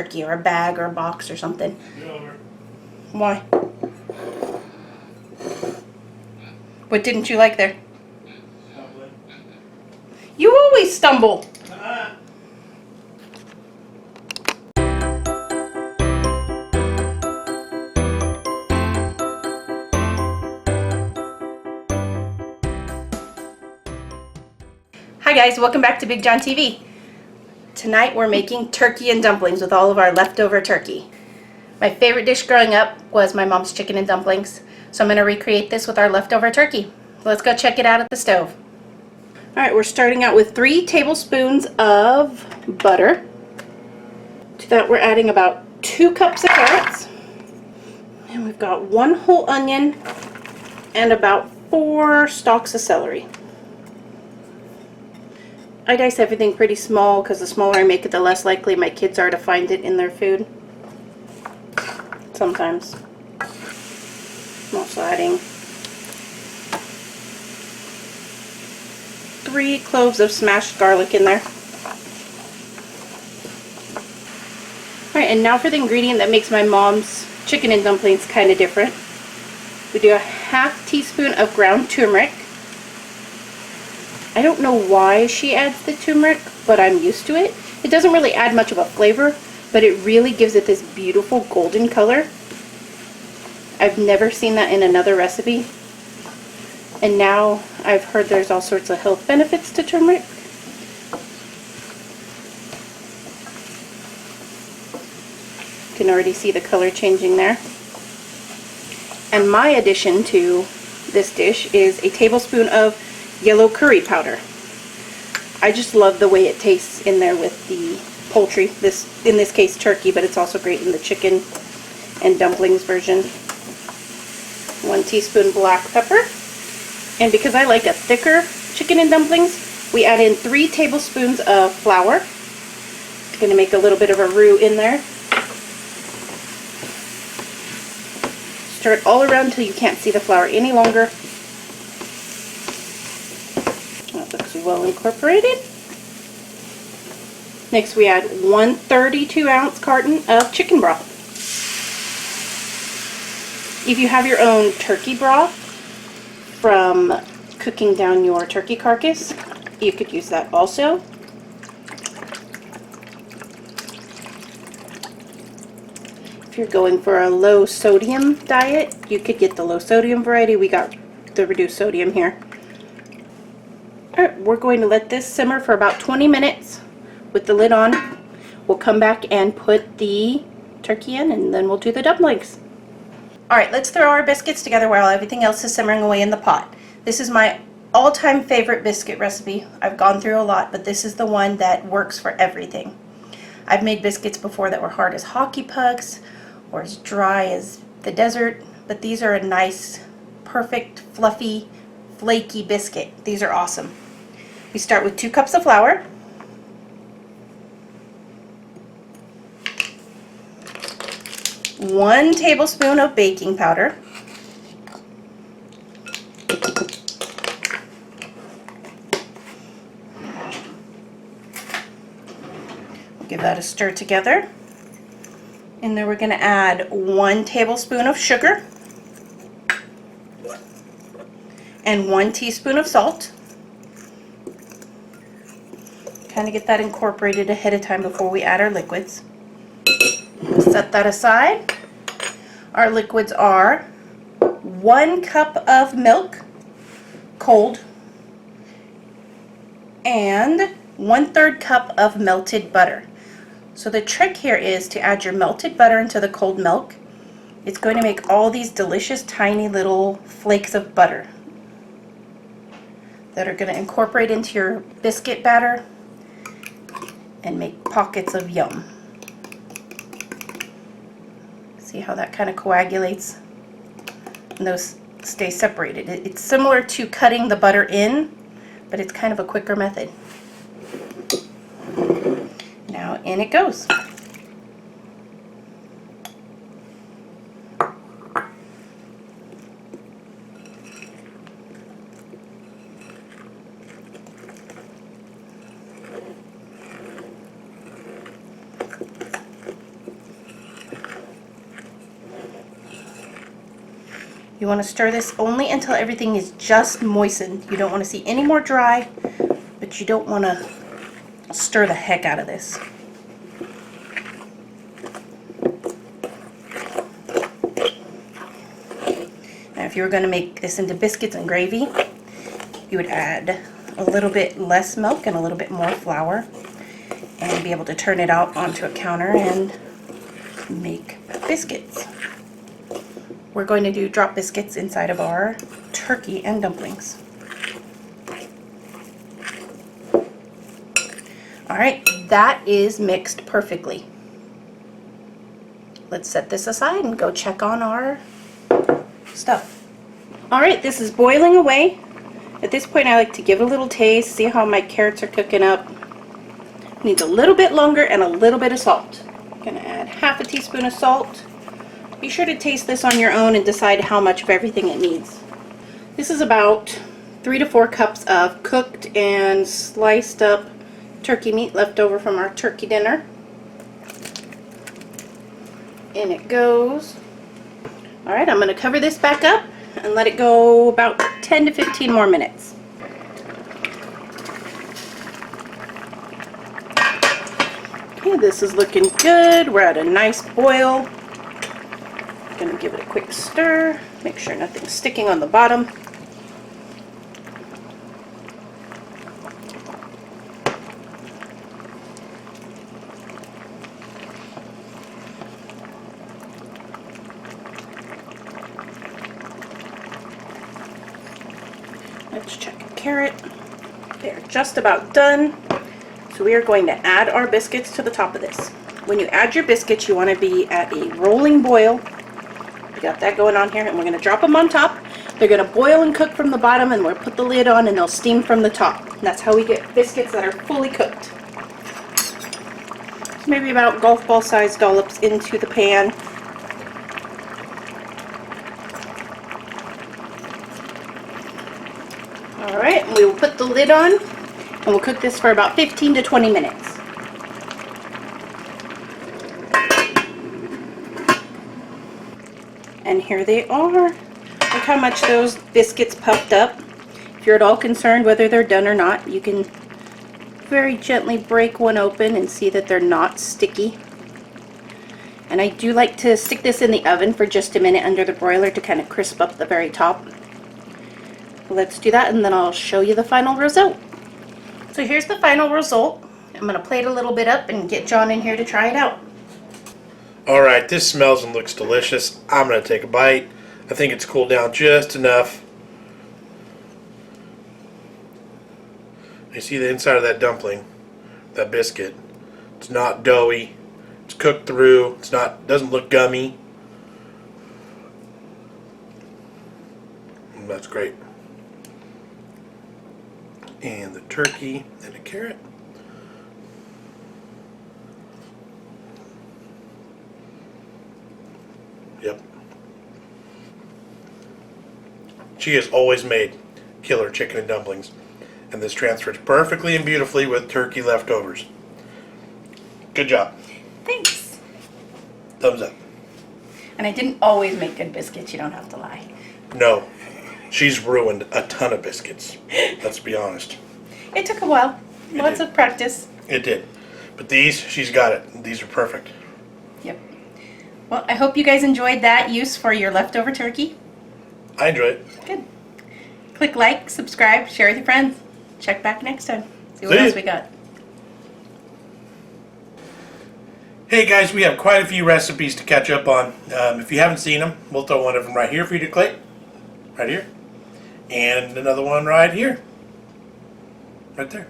turkey or a bag or a box or something. Why? What didn't you like there? Stumbling. You always stumble. Hi guys, welcome back to Big John TV. Tonight we're making turkey and dumplings with all of our leftover turkey. My favorite dish growing up was my mom's chicken and dumplings, so I'm going to recreate this with our leftover turkey. Let's go check it out at the stove. Alright, we're starting out with 3 tablespoons of butter. To that we're adding about 2 cups of carrots. And we've got 1 whole onion and about 4 stalks of celery. I dice everything pretty small because the smaller I make it, the less likely my kids are to find it in their food. Sometimes. I'm also adding 3 cloves of smashed garlic in there. Alright, and now for the ingredient that makes my mom's chicken and dumplings kind of different. We do a ½ teaspoon of ground turmeric. I don't know why she adds the turmeric, but I'm used to it. It doesn't really add much of a flavor, but it really gives it this beautiful golden color. I've never seen that in another recipe. And now I've heard there's all sorts of health benefits to turmeric. You can already see the color changing there. And my addition to this dish is a tablespoon of yellow curry powder. I just love the way it tastes in there with the poultry, in this case turkey, but it's also great in the chicken and dumplings version. 1 teaspoon black pepper. And because I like a thicker chicken and dumplings, we add in 3 tablespoons of flour. I'm going to make a little bit of a roux in there. Stir it all around until you can't see the flour any longer. That looks well incorporated. Next we add 1 32-ounce carton of chicken broth. If you have your own turkey broth from cooking down your turkey carcass, you could use that also. If you're going for a low sodium diet, you could get the low sodium variety. We got the reduced sodium here. Alright, we're going to let this simmer for about 20 minutes with the lid on. We'll come back and put the turkey in, and then we'll do the dumplings. Alright, let's throw our biscuits together while everything else is simmering away in the pot. This is my all-time favorite biscuit recipe. I've gone through a lot, but this is the one that works for everything. I've made biscuits before that were hard as hockey pucks or as dry as the desert, but these are a nice, perfect, fluffy, flaky biscuit. These are awesome. We start with 2 cups of flour, one tablespoon of baking powder, give that a stir together, and then we're going to add 1 tablespoon of sugar and 1 teaspoon of salt. Kind of get that incorporated ahead of time before we add our liquids. Set that aside. Our liquids are 1 cup of milk, cold, and 1/3 cup of melted butter. So the trick here is to add your melted butter into the cold milk. It's going to make all these delicious tiny little flakes of butter that are going to incorporate into your biscuit batter and make pockets of yum. See how that kind of coagulates? And those stay separated. It's similar to cutting the butter in, but it's kind of a quicker method. Now in it goes. You want to stir this only until everything is just moistened. You don't want to see any more dry, but you don't want to stir the heck out of this. Now if you were going to make this into biscuits and gravy, you would add a little bit less milk and a little bit more flour, and be able to turn it out onto a counter and make biscuits. We're going to do drop biscuits inside of our turkey and dumplings. Alright, that is mixed perfectly. Let's set this aside and go check on our stuff. Alright, this is boiling away. At this point I like to give a little taste, see how my carrots are cooking up. Needs a little bit longer and a little bit of salt. I'm going to add half a teaspoon of salt. Be sure to taste this on your own and decide how much of everything it needs. This is about 3 to 4 cups of cooked and sliced up turkey meat left over from our turkey dinner. In it goes. Alright, I'm going to cover this back up and let it go about 10 to 15 more minutes. Okay, this is looking good. We're at a nice boil. Going to give it a quick stir. Make sure nothing's sticking on the bottom. Let's check a carrot. They're just about done. So we are going to add our biscuits to the top of this. When you add your biscuits, you want to be at a rolling boil. We got that going on here, and we're going to drop them on top. They're going to boil and cook from the bottom, and we'll put the lid on and they'll steam from the top. And that's how we get biscuits that are fully cooked. So maybe about golf ball sized dollops into the pan. Alright, we will put the lid on and we'll cook this for about 15 to 20 minutes. And here they are. Look how much those biscuits puffed up. If you're at all concerned whether they're done or not, you can very gently break one open and see that they're not sticky. And I do like to stick this in the oven for just a minute under the broiler to kind of crisp up the very top. Let's do that and then I'll show you the final result. So here's the final result. I'm going to plate a little bit up and get John in here to try it out. Alright, this smells and looks delicious. I'm going to take a bite. I think it's cooled down just enough. You see the inside of that dumpling, that biscuit. It's not doughy. It's cooked through. It's not, doesn't look gummy. That's great. And the turkey and the carrot. Yep. She has always made killer chicken and dumplings, and this transfers perfectly and beautifully with turkey leftovers. Good job. Thanks. Thumbs up. And I didn't always make good biscuits, you don't have to lie. No, she's ruined a ton of biscuits. Let's be honest. It took a while. Lots of practice. It did. But these, she's got it. These are perfect. Yep. Well, I hope you guys enjoyed that use for your leftover turkey. I enjoy it. Good. Click like, subscribe, share with your friends. Check back next time. See what else we got. Hey guys, we have quite a few recipes to catch up on. If you haven't seen them, we'll throw one of them right here for you to click. Right here. And another one right here. Right there.